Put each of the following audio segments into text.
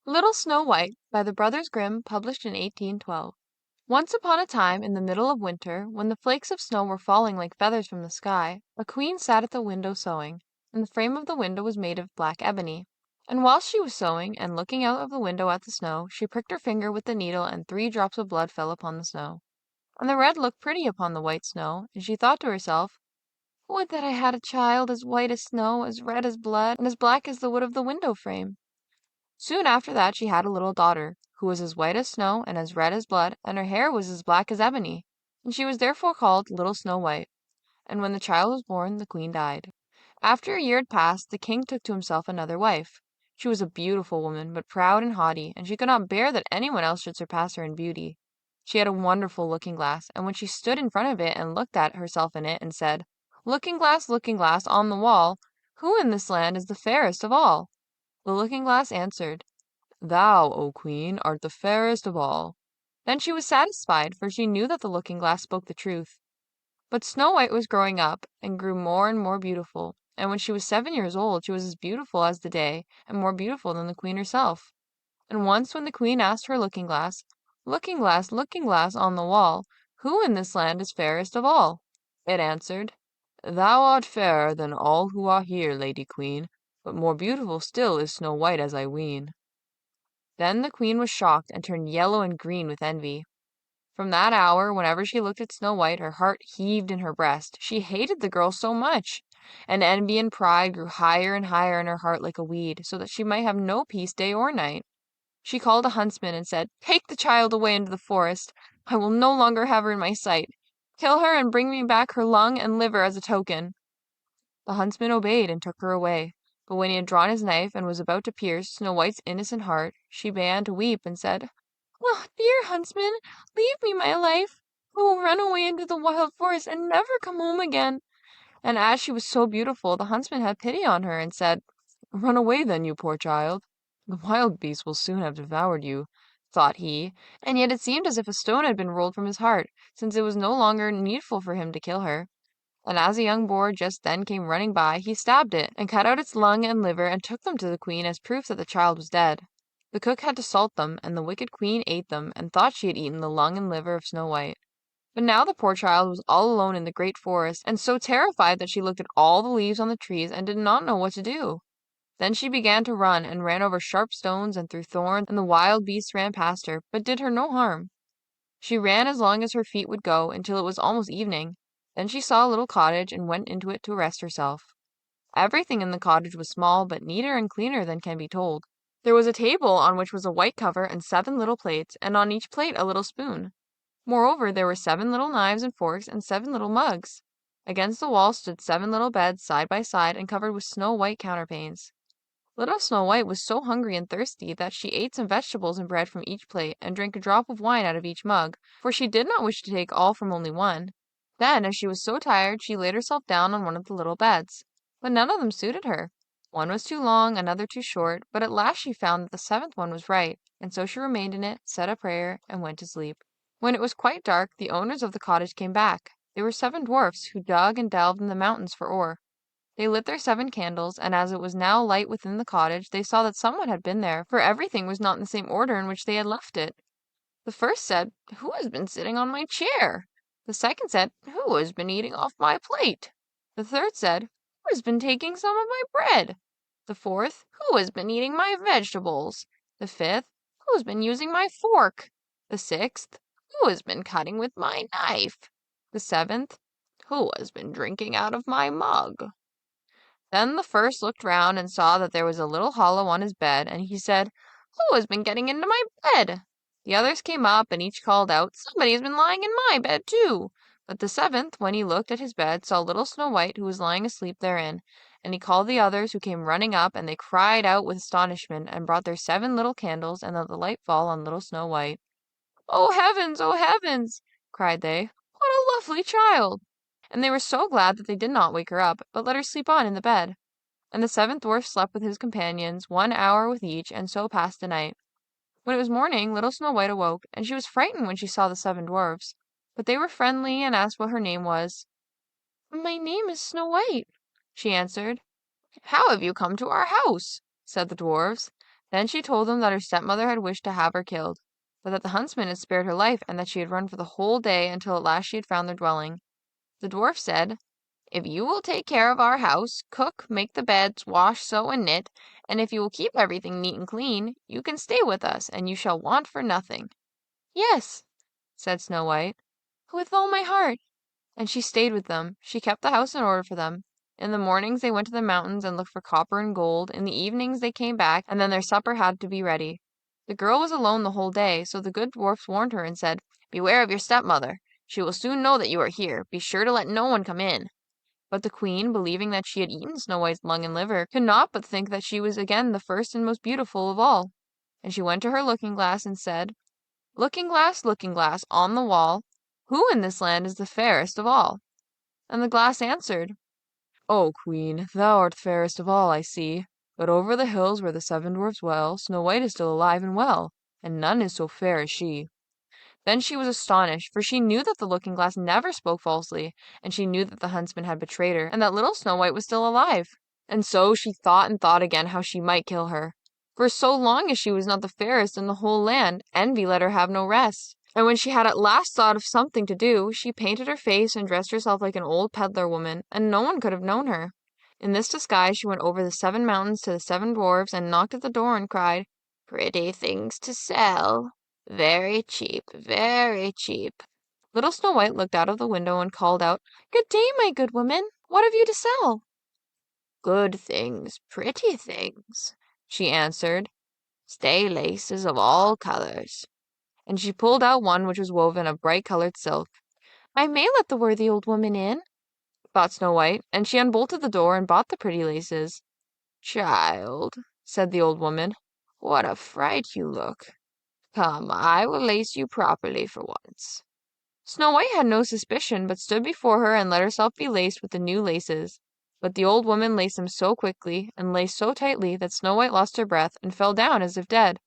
Little Snow White by the Brothers Grimm, published in 1812. Once upon a time, in the middle of winter, when the flakes of snow were falling like feathers from the sky, a queen sat at the window sewing, and the frame of the window was made of black ebony. And whilst she was sewing, and looking out of the window at the snow, she pricked her finger with the needle, and 3 drops of blood fell upon the snow. And the red looked pretty upon the white snow, and she thought to herself, "Would that I had a child as white as snow, as red as blood, and as black as the wood of the window frame." Soon after that she had a little daughter, who was as white as snow and as red as blood, and her hair was as black as ebony, and she was therefore called Little Snow White. And when the child was born, the queen died. After a year had passed, the king took to himself another wife. She was a beautiful woman, but proud and haughty, and she could not bear that anyone else should surpass her in beauty. She had a wonderful looking-glass, and when she stood in front of it and looked at herself in it and said, looking glass, on the wall, who in this land is the fairest of all?" The looking-glass answered, "Thou, O queen, art the fairest of all." Then she was satisfied, for she knew that the looking-glass spoke the truth. But Snow White was growing up, and grew more and more beautiful, and when she was 7 years old she was as beautiful as the day, and more beautiful than the queen herself. And once when the queen asked her looking-glass, looking glass on the wall, who in this land is fairest of all?" it answered, "Thou art fairer than all who are here, lady queen, but more beautiful still is Snow White, as I ween." Then the queen was shocked, and turned yellow and green with envy. From that hour, whenever she looked at Snow White, her heart heaved in her breast. She hated the girl so much, and envy and pride grew higher and higher in her heart like a weed, so that she might have no peace day or night. She called a huntsman and said, "Take the child away into the forest. I will no longer have her in my sight. Kill her and bring me back her lung and liver as a token." The huntsman obeyed and took her away. But when he had drawn his knife and was about to pierce Snow White's innocent heart, she began to weep and said, "Oh, dear huntsman, leave me my life. I will run away into the wild forest and never come home again." And as she was so beautiful, the huntsman had pity on her and said, "Run away then, you poor child. The wild beasts will soon have devoured you," thought he, and yet it seemed as if a stone had been rolled from his heart, since it was no longer needful for him to kill her. And as a young boar just then came running by, he stabbed it, and cut out its lung and liver, and took them to the queen as proof that the child was dead. The cook had to salt them, and the wicked queen ate them, and thought she had eaten the lung and liver of Snow White. But now the poor child was all alone in the great forest, and so terrified that she looked at all the leaves on the trees and did not know what to do. Then she began to run, and ran over sharp stones and through thorns, and the wild beasts ran past her, but did her no harm. She ran as long as her feet would go, until it was almost evening. Then she saw a little cottage, and went into it to rest herself. Everything in the cottage was small, but neater and cleaner than can be told. There was a table on which was a white cover and 7 little plates, and on each plate a little spoon. Moreover, there were 7 little knives and forks, and 7 little mugs. Against the wall stood 7 little beds side by side, and covered with snow-white counterpanes. Little Snow White was so hungry and thirsty that she ate some vegetables and bread from each plate, and drank a drop of wine out of each mug, for she did not wish to take all from only one. Then, as she was so tired, she laid herself down on one of the little beds. But none of them suited her. One was too long, another too short, but at last she found that the 7th one was right, and so she remained in it, said a prayer, and went to sleep. When it was quite dark, the owners of the cottage came back. They were 7 dwarfs, who dug and delved in the mountains for ore. They lit their 7 candles, and as it was now light within the cottage, they saw that someone had been there, for everything was not in the same order in which they had left it. The first said, "Who has been sitting on my chair?" The second said, "Who has been eating off my plate?" The third said, "Who has been taking some of my bread?" The fourth, "Who has been eating my vegetables?" The fifth, "Who has been using my fork?" The sixth, "Who has been cutting with my knife?" The seventh, "Who has been drinking out of my mug?" Then the first looked round and saw that there was a little hollow on his bed, and he said, "Who has been getting into my bed?" The others came up, and each called out, "Somebody has been lying in my bed too." But the 7th, when he looked at his bed, saw little Snow White, who was lying asleep therein, and he called the others, who came running up, and they cried out with astonishment, and brought their 7 little candles, and let the light fall on little Snow White. "Oh heavens, oh heavens!" cried they, "what a lovely child!" And they were so glad that they did not wake her up, but let her sleep on in the bed. And the 7th dwarf slept with his companions, 1 hour with each, and so passed the night. When it was morning, little Snow White awoke, and she was frightened when she saw the 7 dwarfs. But they were friendly, and asked what her name was. "My name is Snow White," she answered. "How have you come to our house?" said the dwarfs. Then she told them that her stepmother had wished to have her killed, but that the huntsman had spared her life and that she had run for the whole day until at last she had found their dwelling. The dwarf said, "If you will take care of our house, cook, make the beds, wash, sew, and knit, and if you will keep everything neat and clean, you can stay with us, and you shall want for nothing." "Yes," said Snow White, "with all my heart." And she stayed with them. She kept the house in order for them. In the mornings they went to the mountains and looked for copper and gold. In the evenings they came back, and then their supper had to be ready. The girl was alone the whole day, so the good dwarfs warned her and said, "Beware of your stepmother. She will soon know that you are here. Be sure to let no one come in." But the queen, believing that she had eaten Snow White's lung and liver, could not but think that she was again the first and most beautiful of all. And she went to her looking-glass and said, looking glass, on the wall, who in this land is the fairest of all?" And the glass answered, "O Queen, thou art fairest of all, I see. But over the hills where the seven dwarfs dwell, Snow White is still alive and well, and none is so fair as she." Then she was astonished, for she knew that the looking-glass never spoke falsely, and she knew that the huntsman had betrayed her, and that little Snow White was still alive. And so she thought and thought again how she might kill her. For so long as she was not the fairest in the whole land, envy let her have no rest. And when she had at last thought of something to do, she painted her face and dressed herself like an old peddler woman, and no one could have known her. In this disguise she went over the 7 mountains to the 7 dwarfs and knocked at the door and cried, "Pretty things to sell. Very cheap, very cheap." Little Snow White looked out of the window and called out, "Good day, my good woman. What have you to sell?" "Good things, pretty things," she answered. "Stay laces of all colors." And she pulled out one which was woven of bright-colored silk. "I may let the worthy old woman in," thought Snow White, and she unbolted the door and bought the pretty laces. "Child," said the old woman, "what a fright you look. Come, I will lace you properly for once." Snow White had no suspicion, but stood before her and let herself be laced with the new laces. But the old woman laced them so quickly and laced so tightly that Snow White lost her breath and fell down as if dead.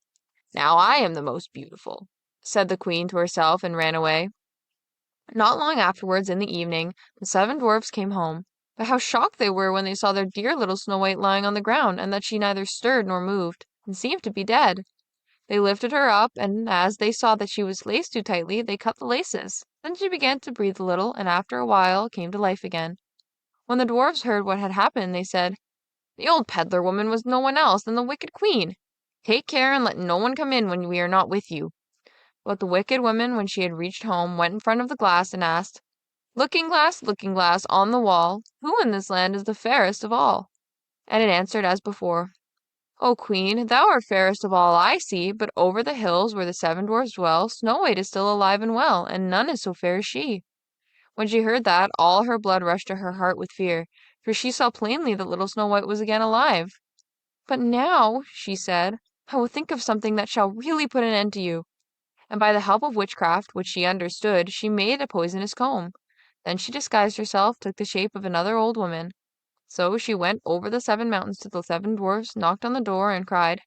"Now I am the most beautiful," said the queen to herself, and ran away. Not long afterwards, in the evening, the 7 dwarfs came home. But how shocked they were when they saw their dear little Snow White lying on the ground, and that she neither stirred nor moved, and seemed to be dead. They lifted her up, and as they saw that she was laced too tightly, they cut the laces. Then she began to breathe a little, and after a while came to life again. When the dwarfs heard what had happened, they said, "The old peddler woman was no one else than the wicked queen. Take care and let no one come in when we are not with you." But the wicked woman, when she had reached home, went in front of the glass and asked, looking glass, on the wall, who in this land is the fairest of all?" And it answered as before, "O Queen, thou art fairest of all, I see, but over the hills where the 7 dwarfs dwell, Snow White is still alive and well, and none is so fair as she." When she heard that, all her blood rushed to her heart with fear, for she saw plainly that little Snow White was again alive. "But now," she said, "I will think of something that shall really put an end to you." And by the help of witchcraft, which she understood, she made a poisonous comb. Then she disguised herself, took the shape of another old woman. So she went over the 7 mountains to the 7 dwarfs, knocked on the door, and cried,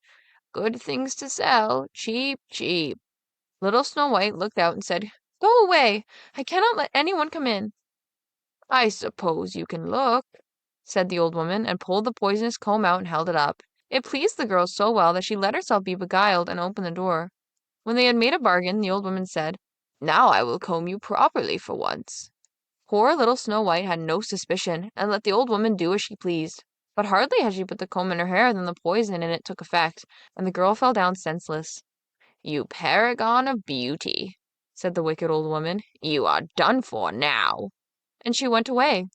"Good things to sell, cheap, cheap." Little Snow White looked out and said, "Go away! I cannot let anyone come in." "I suppose you can look," said the old woman, and pulled the poisonous comb out and held it up. It pleased the girl so well that she let herself be beguiled and opened the door. When they had made a bargain, the old woman said, "Now I will comb you properly for once." Poor little Snow White had no suspicion, and let the old woman do as she pleased. But hardly had she put the comb in her hair than the poison in it took effect, and the girl fell down senseless. "You paragon of beauty," said the wicked old woman, "you are done for now." And she went away.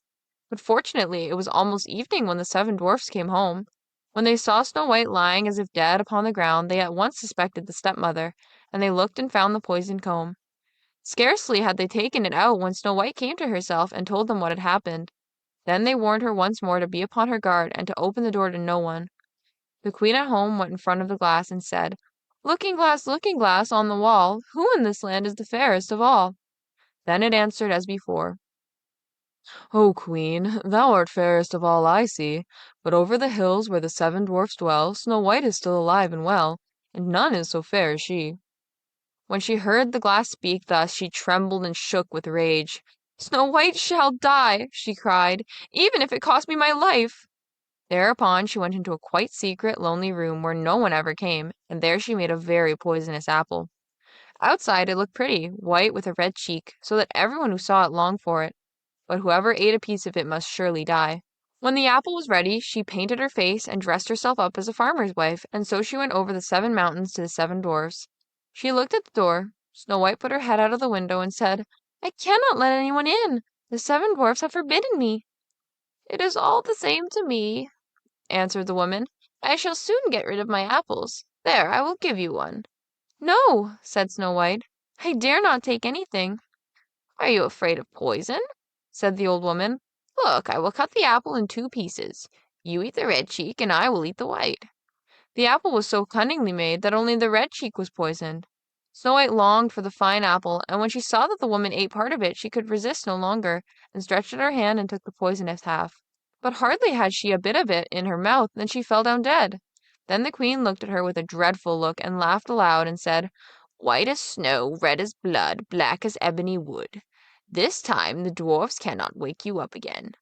But fortunately it was almost evening when the 7 dwarfs came home. When they saw Snow White lying as if dead upon the ground, they at once suspected the stepmother, and they looked and found the poisoned comb. Scarcely had they taken it out when Snow White came to herself and told them what had happened. Then they warned her once more to be upon her guard and to open the door to no one. The queen at home went in front of the glass and said, looking glass, on the wall, who in this land is the fairest of all?" Then it answered as before, "O Queen, thou art fairest of all, I see, but over the hills where the 7 dwarfs dwell, Snow White is still alive and well, and none is so fair as she." When she heard the glass speak thus, she trembled and shook with rage. "Snow White shall die," she cried, "even if it cost me my life." Thereupon she went into a quite secret, lonely room where no one ever came, and there she made a very poisonous apple. Outside it looked pretty, white with a red cheek, so that everyone who saw it longed for it, but whoever ate a piece of it must surely die. When the apple was ready, she painted her face and dressed herself up as a farmer's wife, and so she went over the 7 mountains to the 7 dwarfs. She looked at the door. Snow White put her head out of the window and said, "I cannot let anyone in. The 7 dwarfs have forbidden me." "It is all the same to me," answered the woman. "I shall soon get rid of my apples. There, I will give you one." "No," said Snow White, "I dare not take anything." "Are you afraid of poison?" said the old woman. "Look, I will cut the apple in 2 pieces. You eat the red cheek, and I will eat the white." The apple was so cunningly made that only the red cheek was poisoned. Snow White longed for the fine apple, and when she saw that the woman ate part of it, she could resist no longer, and stretched out her hand and took the poisonous half. But hardly had she a bit of it in her mouth than she fell down dead. Then the queen looked at her with a dreadful look, and laughed aloud, and said, "White as snow, red as blood, black as ebony wood. This time the dwarfs cannot wake you up again."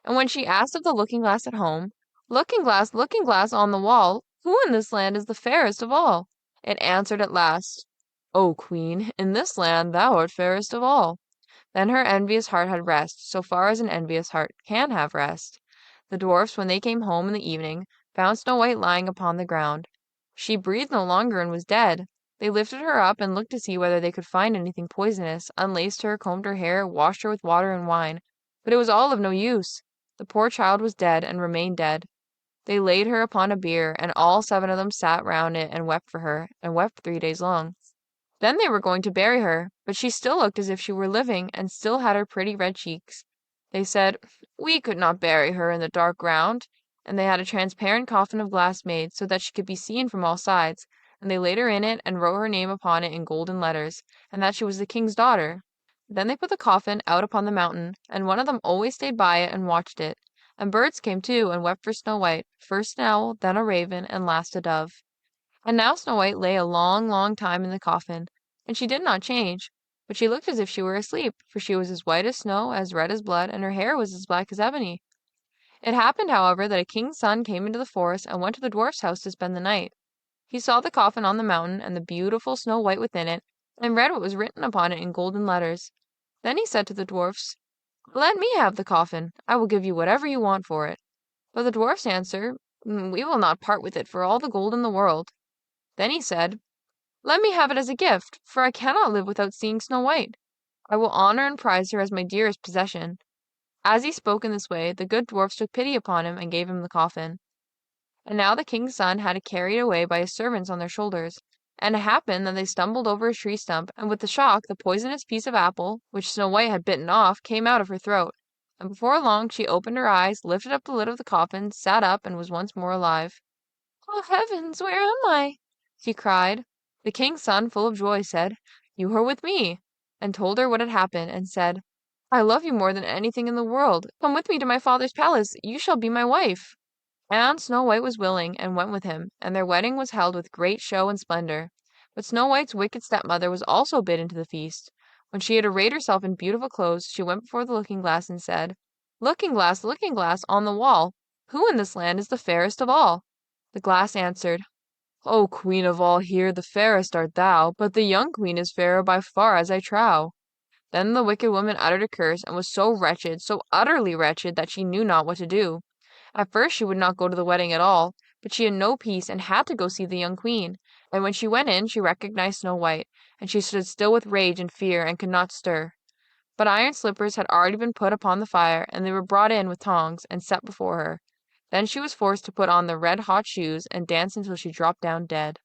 And when she asked of the looking-glass at home, "Looking glass on the wall, who in this land is the fairest of all?" it answered at last, "O Queen, in this land thou art fairest of all." Then her envious heart had rest, so far as an envious heart can have rest. The dwarfs, when they came home in the evening, found Snow White lying upon the ground. She breathed no longer and was dead. They lifted her up and looked to see whether they could find anything poisonous, unlaced her, combed her hair, washed her with water and wine, but it was all of no use. The poor child was dead and remained dead. They laid her upon a bier, and all 7 of them sat round it and wept for her, and wept 3 days long. Then they were going to bury her, but she still looked as if she were living, and still had her pretty red cheeks. They said, "We could not bury her in the dark ground," and they had a transparent coffin of glass made, so that she could be seen from all sides, and they laid her in it, and wrote her name upon it in golden letters, and that she was the king's daughter. Then they put the coffin out upon the mountain, and one of them always stayed by it and watched it. And birds came too, and wept for Snow White, first an owl, then a raven, and last a dove. And now Snow White lay a long, long time in the coffin, and she did not change, but she looked as if she were asleep, for she was as white as snow, as red as blood, and her hair was as black as ebony. It happened, however, that a king's son came into the forest and went to the dwarf's house to spend the night. He saw the coffin on the mountain, and the beautiful Snow White within it, and read what was written upon it in golden letters. Then he said to the dwarfs, "Let me have the coffin. I will give you whatever you want for it." But the dwarfs answered, "We will not part with it for all the gold in the world." Then he said, "Let me have it as a gift, for I cannot live without seeing Snow White. I will honor and prize her as my dearest possession." As he spoke in this way, the good dwarfs took pity upon him and gave him the coffin. And now the king's son had it carried away by his servants on their shoulders. And it happened that they stumbled over a tree stump, and with the shock the poisonous piece of apple, which Snow White had bitten off, came out of her throat. And before long she opened her eyes, lifted up the lid of the coffin, sat up, and was once more alive. "Oh, heavens, where am I?" she cried. The king's son, full of joy, said, "You are with me," and told her what had happened, and said, "I love you more than anything in the world. Come with me to my father's palace. You shall be my wife." And Snow White was willing, and went with him, and their wedding was held with great show and splendor. But Snow White's wicked stepmother was also bidden to the feast. When she had arrayed herself in beautiful clothes, she went before the looking-glass and said, looking glass on the wall, who in this land is the fairest of all?" The glass answered, "O queen of all here, the fairest art thou, but the young queen is fairer by far, as I trow." Then the wicked woman uttered a curse, and was so wretched, so utterly wretched, that she knew not what to do. At first she would not go to the wedding at all, but she had no peace and had to go see the young queen. And when she went in, she recognized Snow White, and she stood still with rage and fear, and could not stir. But iron slippers had already been put upon the fire, and they were brought in with tongs, and set before her. Then she was forced to put on the red-hot shoes, and dance until she dropped down dead.